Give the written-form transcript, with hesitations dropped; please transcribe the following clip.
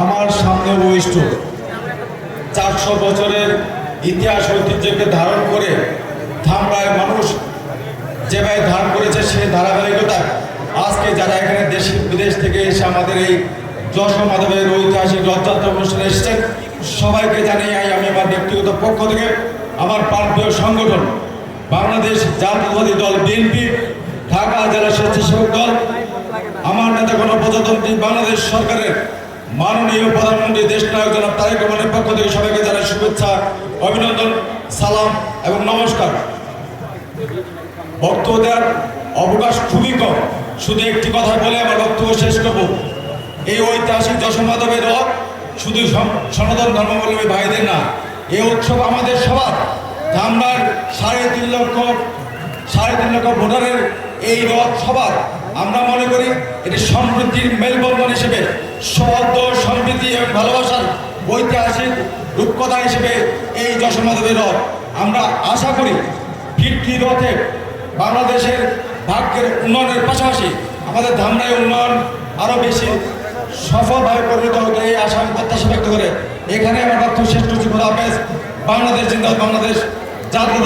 আমার সামনে বহিষ্ঠ 400 বছরের ইতিহাস ঐতিহ্যকে ধারণ করে ধামরায় মানুষ যেভাবে ধারণ করেছে সেই ধারাবাহিকতা আজকে যারা এখানে দেশ বিদেশ থেকে এসে আমাদের এই যশোর মাধবের ঐতিহাসিক রথযাত্রা অনুষ্ঠানে এসেছেন সবাইকে জানিয়ে আমি আমার ব্যক্তিগত পক্ষ থেকে আমার প্রান্তীয় সংগঠন বাংলাদেশ জাতীয়তাবাদী দল বিএনপি ঢাকা জেলা স্বেচ্ছাসেবক দল আমার নেতা গণপ্রজাতন্ত্রী বাংলাদেশ সরকারের মাননীয় প্রধানমন্ত্রী দেশনায়ক জনাব তারেক রহমানের পক্ষ থেকে সবাইকে জানাই শুভেচ্ছা, অভিনন্দন, সালাম এবং নমস্কার। বক্তব্য দেওয়ার অবকাশ খুবই কম, শুধু একটি কথা বলে আমার বক্তব্য শেষ করব। এই ঐতিহাসিক যশোর মাধবের রথ শুধু সনাতন ধর্মাবলম্বী ভাইদের না, এই উৎসব আমাদের সবার। ধামরার 3.5 লক্ষ ভোটারের এই রথ সবার। আমরা মনে করি এটি সমৃদ্ধির মেলবন্ধন হিসেবে, সৌহার্দ্য, সম্প্রীতি এবং ভালোবাসার ঐতিহাসিক রূপকথা হিসেবে এই যশোর মাধবের রথ। আমরা আশা করি ফিরতি রথে বাংলাদেশের ভাগ্যের উন্নয়নের পাশাপাশি আমাদের ধামরায় উন্নয়ন আরও বেশি সফলভাবে পরিণত হতে এই আশা আমি প্রত্যাশা ব্যক্ত করে এখানে আমার বক্তব্য শেষ করছি। খোদা হাফেজ। বাংলাদেশ জিন্দাবাদ, বাংলাদেশ জাতীয়